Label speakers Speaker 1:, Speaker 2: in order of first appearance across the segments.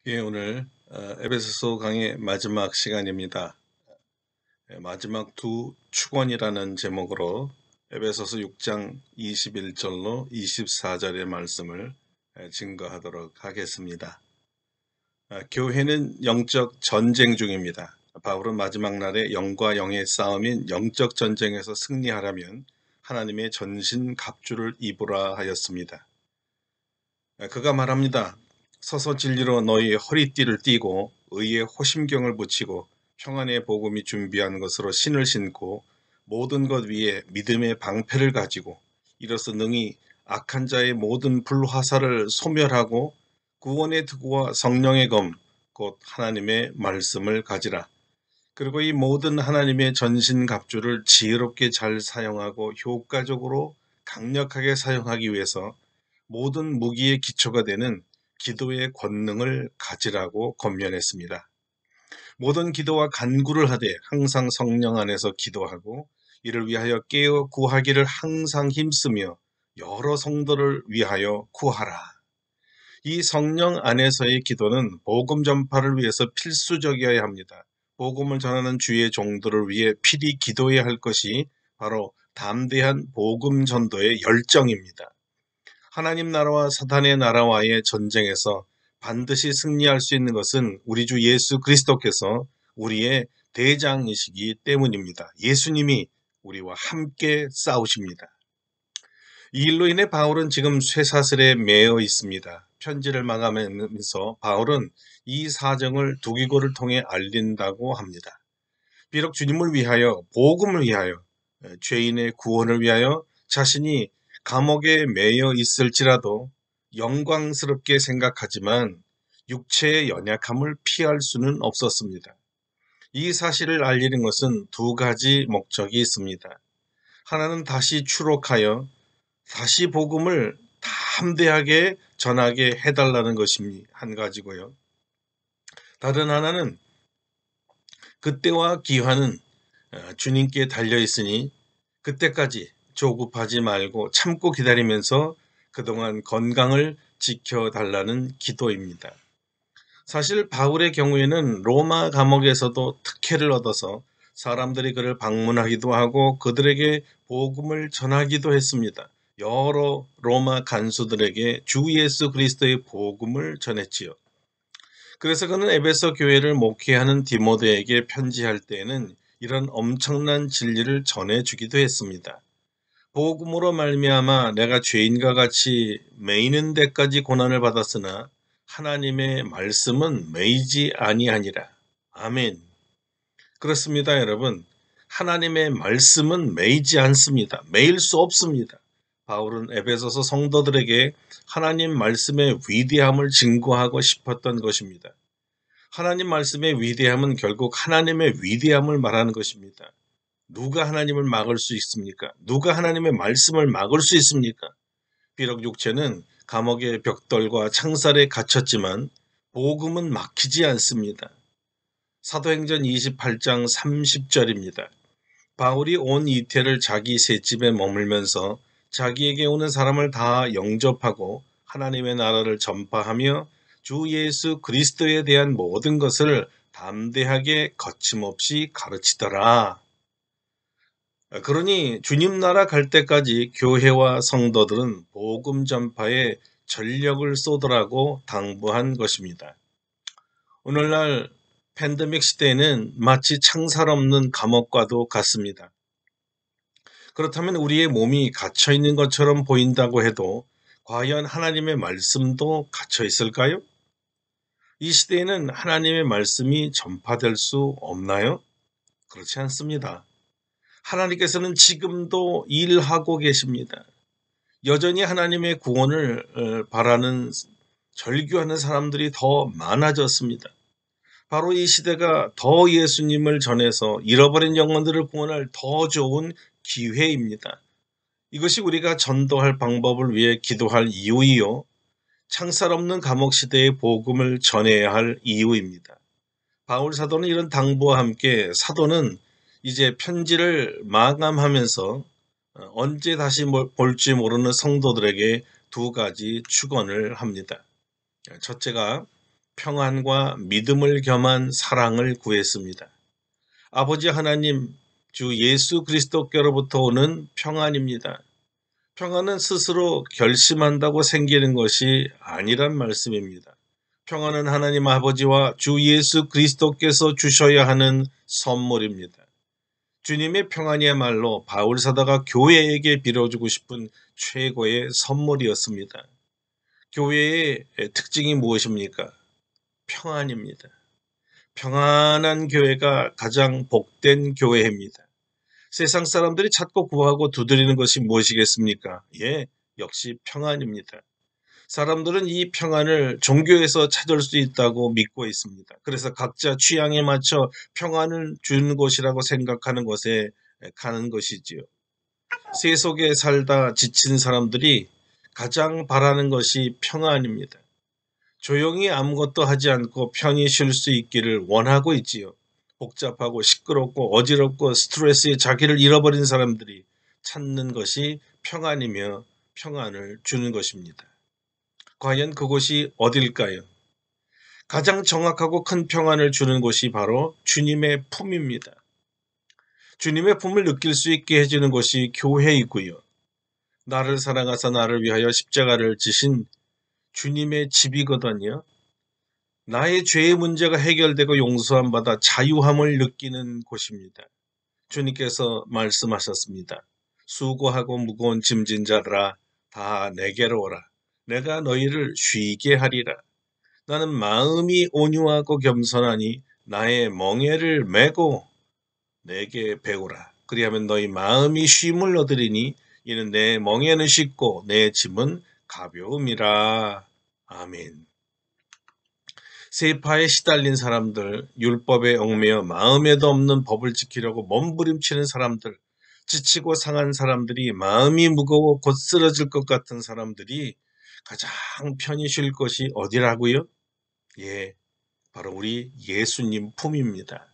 Speaker 1: 예, 오늘 에베소서 강의 마지막 시간입니다. 마지막 두 축원이라는 제목으로 에베소서 6장 21절로 24절의 말씀을 증거하도록 하겠습니다. 교회는 영적 전쟁 중입니다. 바울은 마지막 날에 영과 영의 싸움인 영적 전쟁에서 승리하려면 하나님의 전신 갑주를 입으라 하였습니다. 그가 말합니다. 서서 진리로 너희 허리띠를 띠고 의의 호심경을 붙이고 평안의 복음이 준비한 것으로 신을 신고 모든 것 위에 믿음의 방패를 가지고 이로써 능히 악한 자의 모든 불화살을 소멸하고 구원의 투구와 성령의 검, 곧 하나님의 말씀을 가지라. 그리고 이 모든 하나님의 전신 갑주를 지혜롭게 잘 사용하고 효과적으로 강력하게 사용하기 위해서 모든 무기의 기초가 되는 기도의 권능을 가지라고 권면했습니다. 모든 기도와 간구를 하되 항상 성령 안에서 기도하고 이를 위하여 깨어 구하기를 항상 힘쓰며 여러 성도를 위하여 구하라. 이 성령 안에서의 기도는 복음 전파를 위해서 필수적이어야 합니다. 복음을 전하는 주의 종들을 위해 필히 기도해야 할 것이 바로 담대한 복음 전도의 열정입니다. 하나님 나라와 사탄의 나라와의 전쟁에서 반드시 승리할 수 있는 것은 우리 주 예수 그리스도께서 우리의 대장이시기 때문입니다. 예수님이 우리와 함께 싸우십니다. 이 일로 인해 바울은 지금 쇠사슬에 매여 있습니다. 편지를 마감하면서 바울은 이 사정을 두기고를 통해 알린다고 합니다. 비록 주님을 위하여, 복음을 위하여, 죄인의 구원을 위하여 자신이 감옥에 매여 있을지라도 영광스럽게 생각하지만 육체의 연약함을 피할 수는 없었습니다. 이 사실을 알리는 것은 두 가지 목적이 있습니다. 하나는 다시 추록하여 다시 복음을 담대하게 전하게 해달라는 것이 한 가지고요. 다른 하나는 그때와 기한은 주님께 달려있으니 그때까지 조급하지 말고 참고 기다리면서 그동안 건강을 지켜달라는 기도입니다. 사실 바울의 경우에는 로마 감옥에서도 특혜를 얻어서 사람들이 그를 방문하기도 하고 그들에게 복음을 전하기도 했습니다. 여러 로마 간수들에게 주 예수 그리스도의 복음을 전했지요. 그래서 그는 에베소 교회를 목회하는 디모데에게 편지할 때에는 이런 엄청난 진리를 전해주기도 했습니다. 복음으로 말미암아 내가 죄인과 같이 매이는 데까지 고난을 받았으나 하나님의 말씀은 매이지 아니하니라. 아멘. 그렇습니다, 여러분. 하나님의 말씀은 매이지 않습니다. 매일 수 없습니다. 바울은 에베소서 성도들에게 하나님 말씀의 위대함을 증거하고 싶었던 것입니다. 하나님 말씀의 위대함은 결국 하나님의 위대함을 말하는 것입니다. 누가 하나님을 막을 수 있습니까? 누가 하나님의 말씀을 막을 수 있습니까? 비록 육체는 감옥의 벽돌과 창살에 갇혔지만 복음은 막히지 않습니다. 사도행전 28장 30절입니다. 바울이 온 이태를 자기 셋집에 머물면서 자기에게 오는 사람을 다 영접하고 하나님의 나라를 전파하며 주 예수 그리스도에 대한 모든 것을 담대하게 거침없이 가르치더라. 그러니 주님 나라 갈 때까지 교회와 성도들은 복음 전파에 전력을 쏟으라고 당부한 것입니다. 오늘날 팬데믹 시대에는 마치 창살 없는 감옥과도 같습니다. 그렇다면 우리의 몸이 갇혀 있는 것처럼 보인다고 해도 과연 하나님의 말씀도 갇혀 있을까요? 이 시대에는 하나님의 말씀이 전파될 수 없나요? 그렇지 않습니다. 하나님께서는 지금도 일하고 계십니다. 여전히 하나님의 구원을 바라는 절규하는 사람들이 더 많아졌습니다. 바로 이 시대가 더 예수님을 전해서 잃어버린 영혼들을 구원할 더 좋은 기회입니다. 이것이 우리가 전도할 방법을 위해 기도할 이유이요. 창살 없는 감옥 시대의 복음을 전해야 할 이유입니다. 바울 사도는 이런 당부와 함께 사도는 이제 편지를 마감하면서 언제 다시 볼지 모르는 성도들에게 두 가지 축원을 합니다. 첫째가 평안과 믿음을 겸한 사랑을 구했습니다. 아버지 하나님, 주 예수 그리스도께로부터 오는 평안입니다. 평안은 스스로 결심한다고 생기는 것이 아니란 말씀입니다. 평안은 하나님 아버지와 주 예수 그리스도께서 주셔야 하는 선물입니다. 주님의 평안이야말로 바울 사도가 교회에게 빌어주고 싶은 최고의 선물이었습니다. 교회의 특징이 무엇입니까? 평안입니다. 평안한 교회가 가장 복된 교회입니다. 세상 사람들이 찾고 구하고 두드리는 것이 무엇이겠습니까? 예, 역시 평안입니다. 사람들은 이 평안을 종교에서 찾을 수 있다고 믿고 있습니다. 그래서 각자 취향에 맞춰 평안을 주는 곳이라고 생각하는 곳에 가는 것이지요. 세속에 살다 지친 사람들이 가장 바라는 것이 평안입니다. 조용히 아무것도 하지 않고 편히 쉴 수 있기를 원하고 있지요. 복잡하고 시끄럽고 어지럽고 스트레스에 자기를 잃어버린 사람들이 찾는 것이 평안이며 평안을 주는 것입니다. 과연 그곳이 어딜까요? 가장 정확하고 큰 평안을 주는 곳이 바로 주님의 품입니다. 주님의 품을 느낄 수 있게 해주는 것이 교회이고요. 나를 사랑하사 나를 위하여 십자가를 지신 주님의 집이거든요. 나의 죄의 문제가 해결되고 용서함 받아 자유함을 느끼는 곳입니다. 주님께서 말씀하셨습니다. 수고하고 무거운 짐진 자들아 다 내게로 오라. 내가 너희를 쉬게 하리라. 나는 마음이 온유하고 겸손하니 나의 멍에를 메고 내게 배우라. 그리하면 너희 마음이 쉼을 얻으리니 이는 내 멍에는 쉽고 내 짐은 가벼움이라. 아멘. 세파에 시달린 사람들, 율법에 얽매여 마음에도 없는 법을 지키려고 몸부림치는 사람들, 지치고 상한 사람들이 마음이 무거워 곧 쓰러질 것 같은 사람들이 가장 편히 쉴 것이 어디라고요? 예, 바로 우리 예수님 품입니다.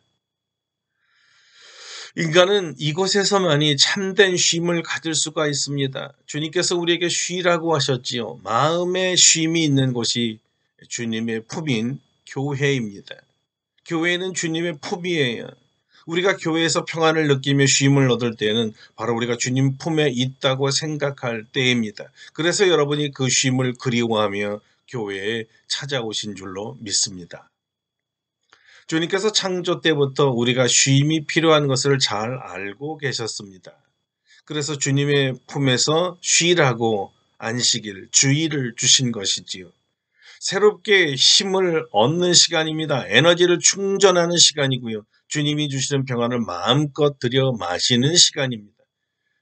Speaker 1: 인간은 이곳에서만이 참된 쉼을 가질 수가 있습니다. 주님께서 우리에게 쉬라고 하셨지요. 마음의 쉼이 있는 곳이 주님의 품인 교회입니다. 교회는 주님의 품이에요. 우리가 교회에서 평안을 느끼며 쉼을 얻을 때는 바로 우리가 주님 품에 있다고 생각할 때입니다. 그래서 여러분이 그 쉼을 그리워하며 교회에 찾아오신 줄로 믿습니다. 주님께서 창조 때부터 우리가 쉼이 필요한 것을 잘 알고 계셨습니다. 그래서 주님의 품에서 쉬라고 안식일, 주일을 주신 것이지요. 새롭게 힘을 얻는 시간입니다. 에너지를 충전하는 시간이고요. 주님이 주시는 평안을 마음껏 들여 마시는 시간입니다.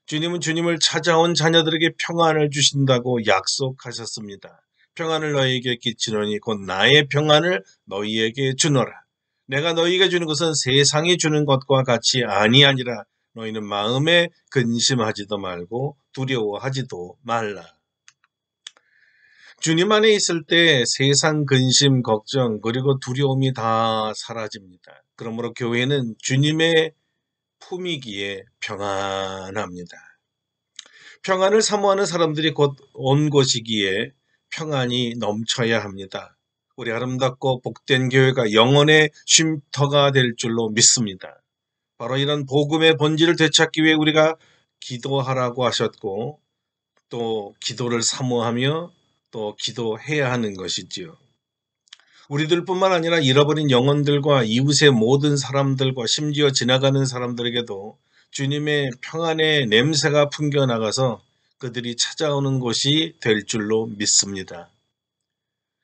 Speaker 1: 주님은 주님을 찾아온 자녀들에게 평안을 주신다고 약속하셨습니다. 평안을 너희에게 끼치노니 곧 나의 평안을 너희에게 주노라. 내가 너희에게 주는 것은 세상이 주는 것과 같이 아니하니라. 너희는 마음에 근심하지도 말고 두려워하지도 말라. 주님 안에 있을 때 세상 근심, 걱정, 그리고 두려움이 다 사라집니다. 그러므로 교회는 주님의 품이기에 평안합니다. 평안을 사모하는 사람들이 곧 온 곳이기에 평안이 넘쳐야 합니다. 우리 아름답고 복된 교회가 영혼의 쉼터가 될 줄로 믿습니다. 바로 이런 복음의 본질을 되찾기 위해 우리가 기도하라고 하셨고 또 기도를 사모하며 또 기도해야 하는 것이지요. 우리들뿐만 아니라 잃어버린 영혼들과 이웃의 모든 사람들과 심지어 지나가는 사람들에게도 주님의 평안의 냄새가 풍겨나가서 그들이 찾아오는 곳이 될 줄로 믿습니다.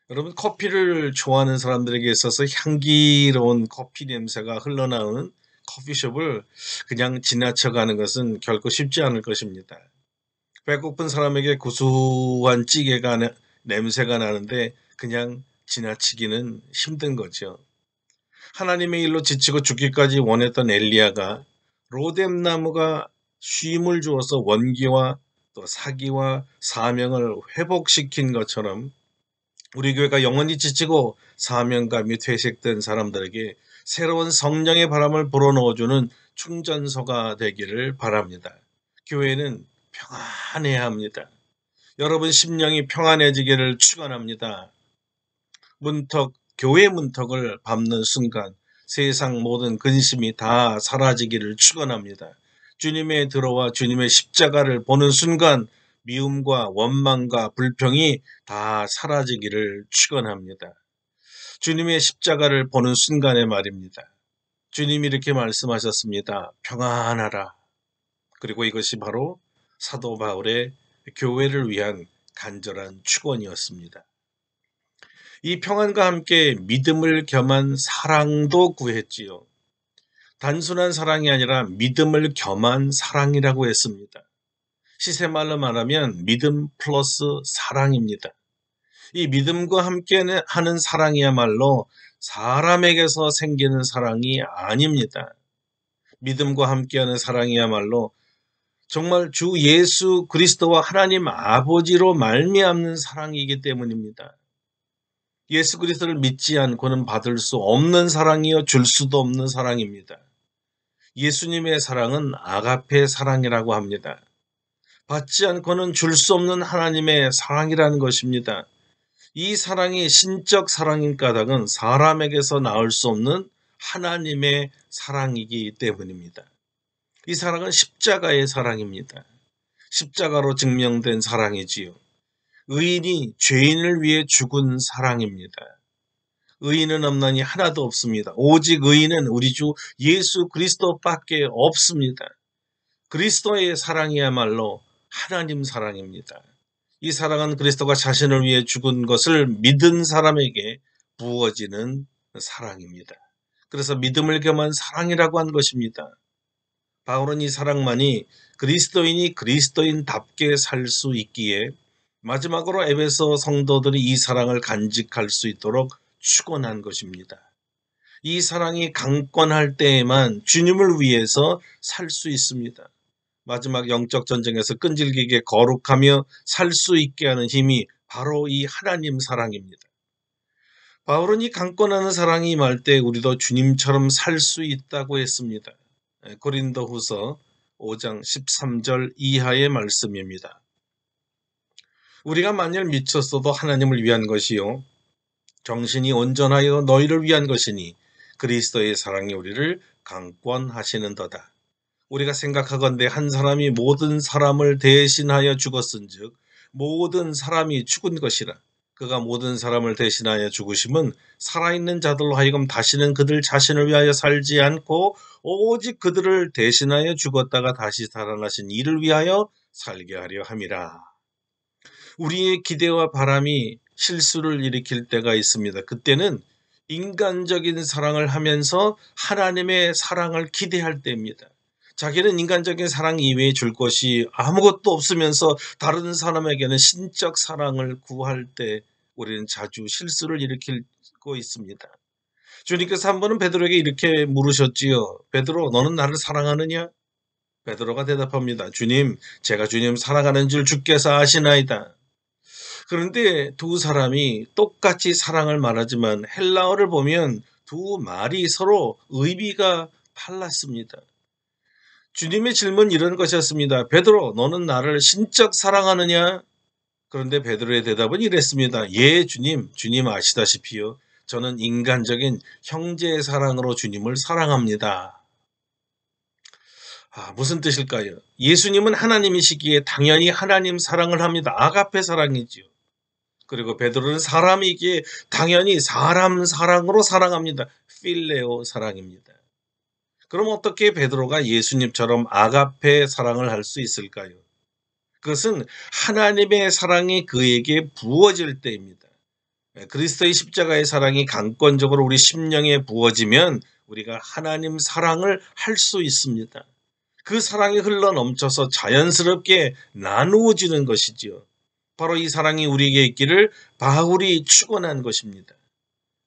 Speaker 1: 여러분, 커피를 좋아하는 사람들에게 있어서 향기로운 커피 냄새가 흘러나오는 커피숍을 그냥 지나쳐가는 것은 결코 쉽지 않을 것입니다. 배고픈 사람에게 구수한 찌개가 냄새가 나는데 그냥 지나치기는 힘든 거죠. 하나님의 일로 지치고 죽기까지 원했던 엘리야가 로뎀나무가 쉼을 주어서 원기와 또 사기와 사명을 회복시킨 것처럼 우리 교회가 영원히 지치고 사명감이 퇴색된 사람들에게 새로운 성령의 바람을 불어넣어주는 충전소가 되기를 바랍니다. 교회는 평안해야 합니다. 여러분 심령이 평안해지기를 축원합니다. 문턱 교회 문턱을 밟는 순간 세상 모든 근심이 다 사라지기를 축원합니다. 주님의 들어와 주님의 십자가를 보는 순간 미움과 원망과 불평이 다 사라지기를 축원합니다. 주님의 십자가를 보는 순간의 말입니다. 주님이 이렇게 말씀하셨습니다. 평안하라. 그리고 이것이 바로 사도 바울의 교회를 위한 간절한 축원이었습니다. 이 평안과 함께 믿음을 겸한 사랑도 구했지요. 단순한 사랑이 아니라 믿음을 겸한 사랑이라고 했습니다. 시세말로 말하면 믿음 플러스 사랑입니다. 이 믿음과 함께 하는 사랑이야말로 사람에게서 생기는 사랑이 아닙니다. 믿음과 함께하는 사랑이야말로 정말 주 예수 그리스도와 하나님 아버지로 말미암는 사랑이기 때문입니다. 예수 그리스도를 믿지 않고는 받을 수 없는 사랑이요 줄 수도 없는 사랑입니다. 예수님의 사랑은 아가페 사랑이라고 합니다. 받지 않고는 줄 수 없는 하나님의 사랑이라는 것입니다. 이 사랑이 신적 사랑인 까닭은 사람에게서 나올 수 없는 하나님의 사랑이기 때문입니다. 이 사랑은 십자가의 사랑입니다. 십자가로 증명된 사랑이지요. 의인이 죄인을 위해 죽은 사랑입니다. 의인은 없나니 하나도 없습니다. 오직 의인은 우리 주 예수 그리스도밖에 없습니다. 그리스도의 사랑이야말로 하나님 사랑입니다. 이 사랑은 그리스도가 자신을 위해 죽은 것을 믿은 사람에게 부어지는 사랑입니다. 그래서 믿음을 겸한 사랑이라고 한 것입니다. 바울은 이 사랑만이 그리스도인이 그리스도인답게 살 수 있기에 마지막으로 에베소 성도들이 이 사랑을 간직할 수 있도록 축원한 것입니다. 이 사랑이 강권할 때에만 주님을 위해서 살 수 있습니다. 마지막 영적 전쟁에서 끈질기게 거룩하며 살 수 있게 하는 힘이 바로 이 하나님 사랑입니다. 바울은 이 강권하는 사랑이 임할 때 우리도 주님처럼 살 수 있다고 했습니다. 고린도후서 5장 13절 이하의 말씀입니다. 우리가 만일 미쳤어도 하나님을 위한 것이요 정신이 온전하여 너희를 위한 것이니 그리스도의 사랑이 우리를 강권하시는도다. 우리가 생각하건대 한 사람이 모든 사람을 대신하여 죽었은즉 모든 사람이 죽은 것이라. 그가 모든 사람을 대신하여 죽으심은 살아있는 자들로 하여금 다시는 그들 자신을 위하여 살지 않고 오직 그들을 대신하여 죽었다가 다시 살아나신 이를 위하여 살게 하려 함이라. 우리의 기대와 바람이 실수를 일으킬 때가 있습니다. 그때는 인간적인 사랑을 하면서 하나님의 사랑을 기대할 때입니다. 자기는 인간적인 사랑 이외에 줄 것이 아무것도 없으면서 다른 사람에게는 신적 사랑을 구할 때 우리는 자주 실수를 일으키고 있습니다. 주님께서 한 번은 베드로에게 이렇게 물으셨지요. 베드로, 너는 나를 사랑하느냐? 베드로가 대답합니다. 주님, 제가 주님 사랑하는 줄 주께서 아시나이다. 그런데 두 사람이 똑같이 사랑을 말하지만 헬라어를 보면 두 말이 서로 의미가 달랐습니다. 주님의 질문 이런 것이었습니다. 베드로, 너는 나를 신적 사랑하느냐? 그런데 베드로의 대답은 이랬습니다. 예, 주님. 주님 아시다시피요. 저는 인간적인 형제의 사랑으로 주님을 사랑합니다. 무슨 뜻일까요? 예수님은 하나님이시기에 당연히 하나님 사랑을 합니다. 아가페 사랑이지요. 그리고 베드로는 사람이기에 당연히 사람 사랑으로 사랑합니다. 필레오 사랑입니다. 그럼 어떻게 베드로가 예수님처럼 아가페 사랑을 할 수 있을까요? 그것은 하나님의 사랑이 그에게 부어질 때입니다. 그리스도의 십자가의 사랑이 강권적으로 우리 심령에 부어지면 우리가 하나님 사랑을 할 수 있습니다. 그 사랑이 흘러 넘쳐서 자연스럽게 나누어지는 것이지요. 바로 이 사랑이 우리에게 있기를 바울이 축원한 것입니다.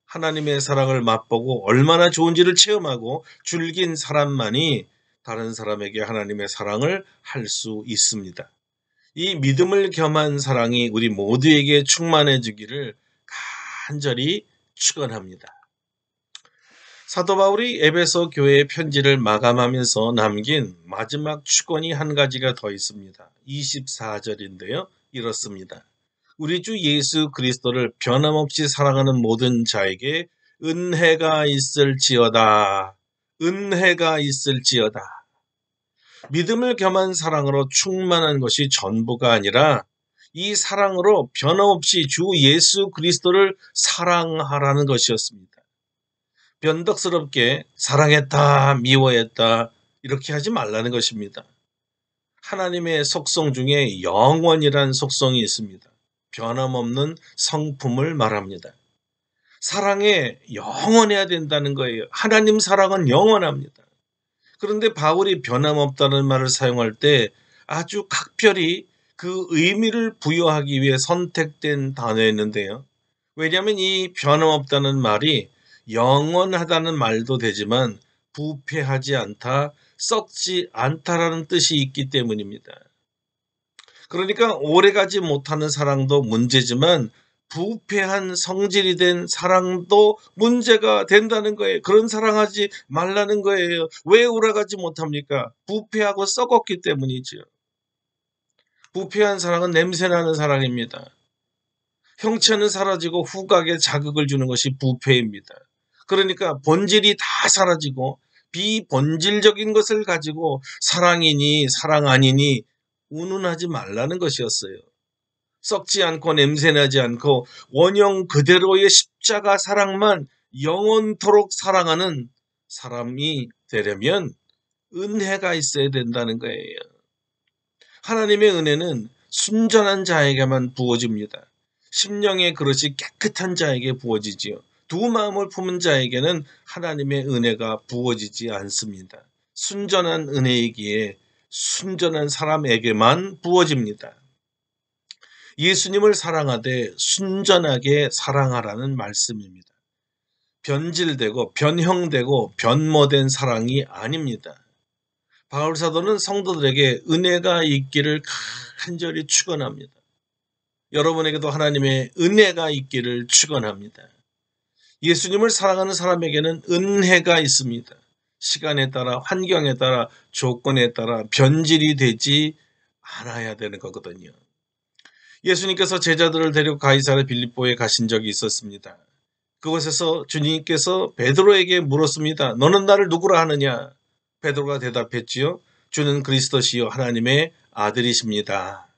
Speaker 1: 하나님의 사랑을 맛보고 얼마나 좋은지를 체험하고 즐긴 사람만이 다른 사람에게 하나님의 사랑을 할 수 있습니다. 이 믿음을 겸한 사랑이 우리 모두에게 충만해지기를 간절히 축원합니다. 사도 바울이 에베소 교회의 편지를 마감하면서 남긴 마지막 축원이 한 가지가 더 있습니다. 24절인데요. 이렇습니다. 우리 주 예수 그리스도를 변함없이 사랑하는 모든 자에게 은혜가 있을지어다. 은혜가 있을지어다. 믿음을 겸한 사랑으로 충만한 것이 전부가 아니라 이 사랑으로 변함없이 주 예수 그리스도를 사랑하라는 것이었습니다. 변덕스럽게 사랑했다, 미워했다 이렇게 하지 말라는 것입니다. 하나님의 속성 중에 영원이란 속성이 있습니다. 변함없는 성품을 말합니다. 사랑에 영원해야 된다는 거예요. 하나님 사랑은 영원합니다. 그런데 바울이 변함없다는 말을 사용할 때 아주 각별히 그 의미를 부여하기 위해 선택된 단어였는데요. 왜냐하면 이 변함없다는 말이 영원하다는 말도 되지만 부패하지 않다, 썩지 않다라는 뜻이 있기 때문입니다. 그러니까 오래가지 못하는 사랑도 문제지만 부패한 성질이 된 사랑도 문제가 된다는 거예요. 그런 사랑하지 말라는 거예요. 왜 오래가지 못합니까? 부패하고 썩었기 때문이죠. 부패한 사랑은 냄새나는 사랑입니다. 형체는 사라지고 후각에 자극을 주는 것이 부패입니다. 그러니까 본질이 다 사라지고 비본질적인 것을 가지고 사랑이니 사랑 아니니 운운하지 말라는 것이었어요. 썩지 않고 냄새나지 않고 원형 그대로의 십자가 사랑만 영원토록 사랑하는 사람이 되려면 은혜가 있어야 된다는 거예요. 하나님의 은혜는 순전한 자에게만 부어집니다. 심령의 그릇이 깨끗한 자에게 부어지지요. 두 마음을 품은 자에게는 하나님의 은혜가 부어지지 않습니다. 순전한 은혜이기에 순전한 사람에게만 부어집니다. 예수님을 사랑하되 순전하게 사랑하라는 말씀입니다. 변질되고 변형되고 변모된 사랑이 아닙니다. 바울 사도는 성도들에게 은혜가 있기를 간절히 축원합니다. 여러분에게도 하나님의 은혜가 있기를 축원합니다. 예수님을 사랑하는 사람에게는 은혜가 있습니다. 시간에 따라 환경에 따라 조건에 따라 변질이 되지 않아야 되는 거거든요. 예수님께서 제자들을 데리고 가이사랴 빌립보에 가신 적이 있었습니다. 그곳에서 주님께서 베드로에게 물었습니다. 너는 나를 누구라 하느냐? 베드로가 대답했지요. 주는 그리스도시요 하나님의 아들이십니다.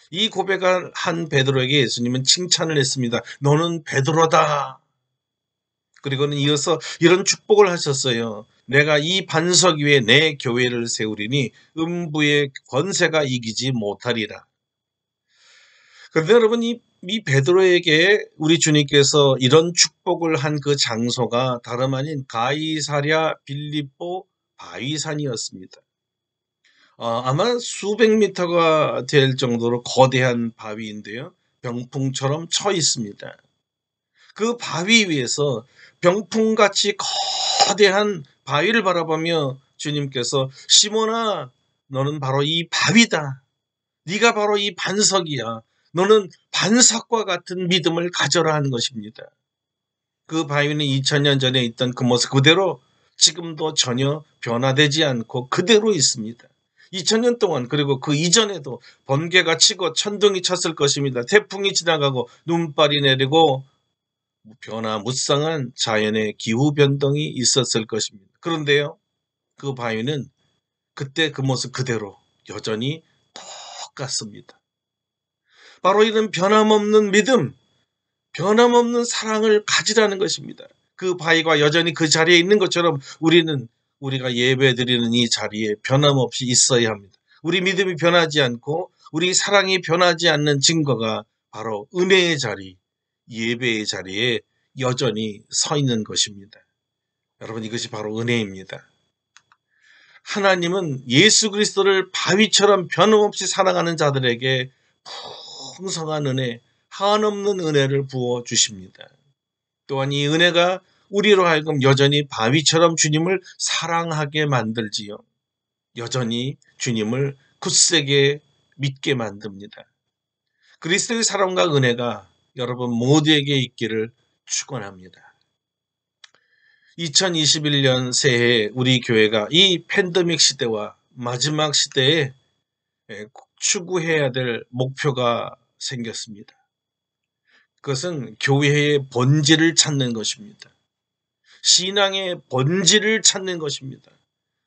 Speaker 1: 이 고백을 한 베드로에게 예수님은 칭찬을 했습니다. 너는 베드로다. 그리고는 이어서 이런 축복을 하셨어요. 내가 이 반석 위에 내 교회를 세우리니 음부의 권세가 이기지 못하리라. 그런데 여러분 이 베드로에게 우리 주님께서 이런 축복을 한 그 장소가 다름 아닌 가이사랴 빌립보 바위산이었습니다. 아마 수백 미터가 될 정도로 거대한 바위인데요. 병풍처럼 쳐 있습니다. 그 바위 위에서 병풍같이 거대한 바위를 바라보며 주님께서 시몬아 너는 바로 이 바위다. 네가 바로 이 반석이야. 너는 반석과 같은 믿음을 가져라 하는 것입니다. 그 바위는 2000년 전에 있던 그 모습 그대로 지금도 전혀 변화되지 않고 그대로 있습니다. 2000년 동안 그리고 그 이전에도 번개가 치고 천둥이 쳤을 것입니다. 태풍이 지나가고 눈발이 내리고 변화무쌍한 자연의 기후 변동이 있었을 것입니다. 그런데요, 그 바위는 그때 그 모습 그대로 여전히 똑같습니다. 바로 이런 변함없는 믿음, 변함없는 사랑을 가지라는 것입니다. 그 바위가 여전히 그 자리에 있는 것처럼 우리가 예배드리는 이 자리에 변함없이 있어야 합니다. 우리 믿음이 변하지 않고 우리 사랑이 변하지 않는 증거가 바로 은혜의 자리, 예배의 자리에 여전히 서 있는 것입니다. 여러분 이것이 바로 은혜입니다. 하나님은 예수 그리스도를 바위처럼 변함없이 사랑하는 자들에게 풍성한 은혜, 한없는 은혜를 부어주십니다. 또한 이 은혜가 우리로 하여금 여전히 바위처럼 주님을 사랑하게 만들지요. 여전히 주님을 굳세게 믿게 만듭니다. 그리스도의 사랑과 은혜가 여러분 모두에게 있기를 축원합니다. 2021년 새해 우리 교회가 이 팬데믹 시대와 마지막 시대에 추구해야 될 목표가 생겼습니다. 그것은 교회의 본질을 찾는 것입니다. 신앙의 본질을 찾는 것입니다.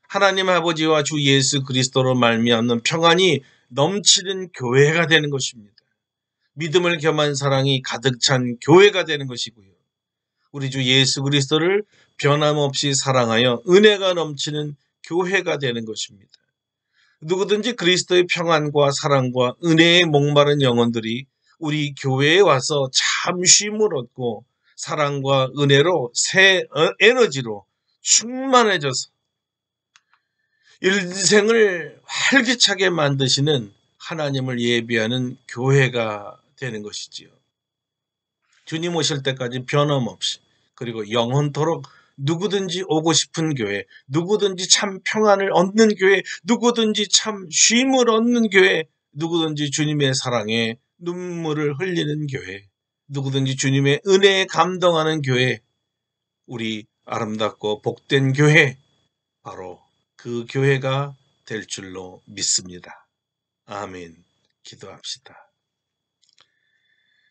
Speaker 1: 하나님 아버지와 주 예수 그리스도로 말미암는 평안이 넘치는 교회가 되는 것입니다. 믿음을 겸한 사랑이 가득 찬 교회가 되는 것이고요. 우리 주 예수 그리스도를 변함없이 사랑하여 은혜가 넘치는 교회가 되는 것입니다. 누구든지 그리스도의 평안과 사랑과 은혜에 목마른 영혼들이 우리 교회에 와서 참 쉼을 얻고 사랑과 은혜로 새 에너지로 충만해져서 인생을 활기차게 만드시는 하나님을 예비하는 교회가 되는 것이지요. 주님 오실 때까지 변함없이 그리고 영원토록 누구든지 오고 싶은 교회, 누구든지 참 평안을 얻는 교회, 누구든지 참 쉼을 얻는 교회, 누구든지 주님의 사랑에 눈물을 흘리는 교회, 누구든지 주님의 은혜에 감동하는 교회, 우리 아름답고 복된 교회, 바로 그 교회가 될 줄로 믿습니다. 아멘. 기도합시다.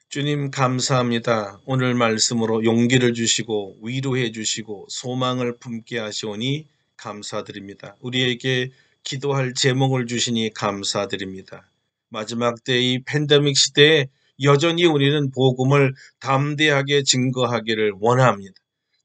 Speaker 1: 주님 감사합니다. 오늘 말씀으로 용기를 주시고 위로해 주시고 소망을 품게 하시오니 감사드립니다. 우리에게 기도할 제목을 주시니 감사드립니다. 마지막 때의 팬데믹 시대에 여전히 우리는 복음을 담대하게 증거하기를 원합니다.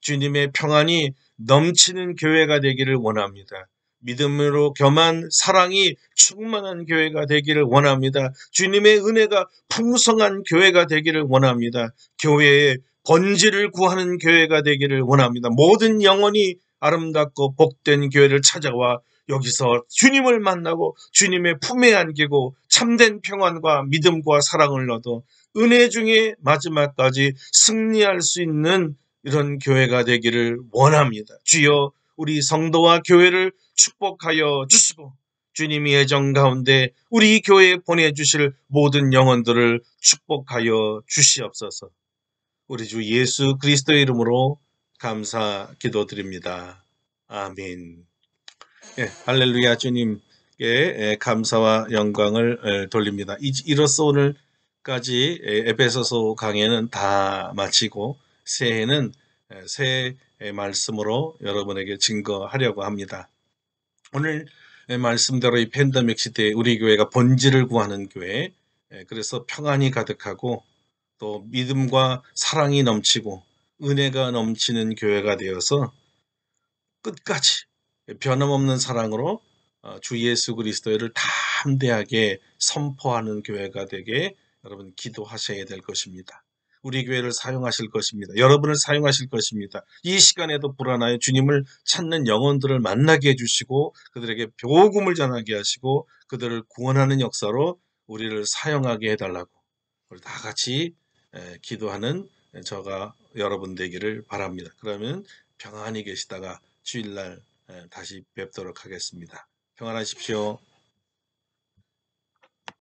Speaker 1: 주님의 평안이 넘치는 교회가 되기를 원합니다. 믿음으로 겸한 사랑이 충만한 교회가 되기를 원합니다. 주님의 은혜가 풍성한 교회가 되기를 원합니다. 교회의 본질을 구하는 교회가 되기를 원합니다. 모든 영혼이 아름답고 복된 교회를 찾아와 여기서 주님을 만나고 주님의 품에 안기고 참된 평안과 믿음과 사랑을 얻어 은혜 중에 마지막까지 승리할 수 있는 이런 교회가 되기를 원합니다. 주여 우리 성도와 교회를 축복하여 주시고 주님이 애정 가운데 우리 교회에 보내주실 모든 영혼들을 축복하여 주시옵소서. 우리 주 예수 그리스도의 이름으로 감사 기도드립니다. 아멘. 예, 할렐루야. 주님께 감사와 영광을 돌립니다. 이로써 오늘까지 에베소서 강해는 다 마치고 새해는 새 말씀으로 여러분에게 증거하려고 합니다. 오늘 말씀대로 이 팬데믹 시대에 우리 교회가 본질을 구하는 교회, 그래서 평안이 가득하고 또 믿음과 사랑이 넘치고 은혜가 넘치는 교회가 되어서 끝까지 변함없는 사랑으로 주 예수 그리스도를 담대하게 선포하는 교회가 되게 여러분 기도하셔야 될 것입니다. 우리 교회를 사용하실 것입니다. 여러분을 사용하실 것입니다. 이 시간에도 불안하여 주님을 찾는 영혼들을 만나게 해주시고 그들에게 복음을 전하게 하시고 그들을 구원하는 역사로 우리를 사용하게 해달라고 우리 다 같이 기도하는 저가 여러분 되기를 바랍니다. 그러면 평안히 계시다가 주일날 다시 뵙도록 하겠습니다. 평안하십시오.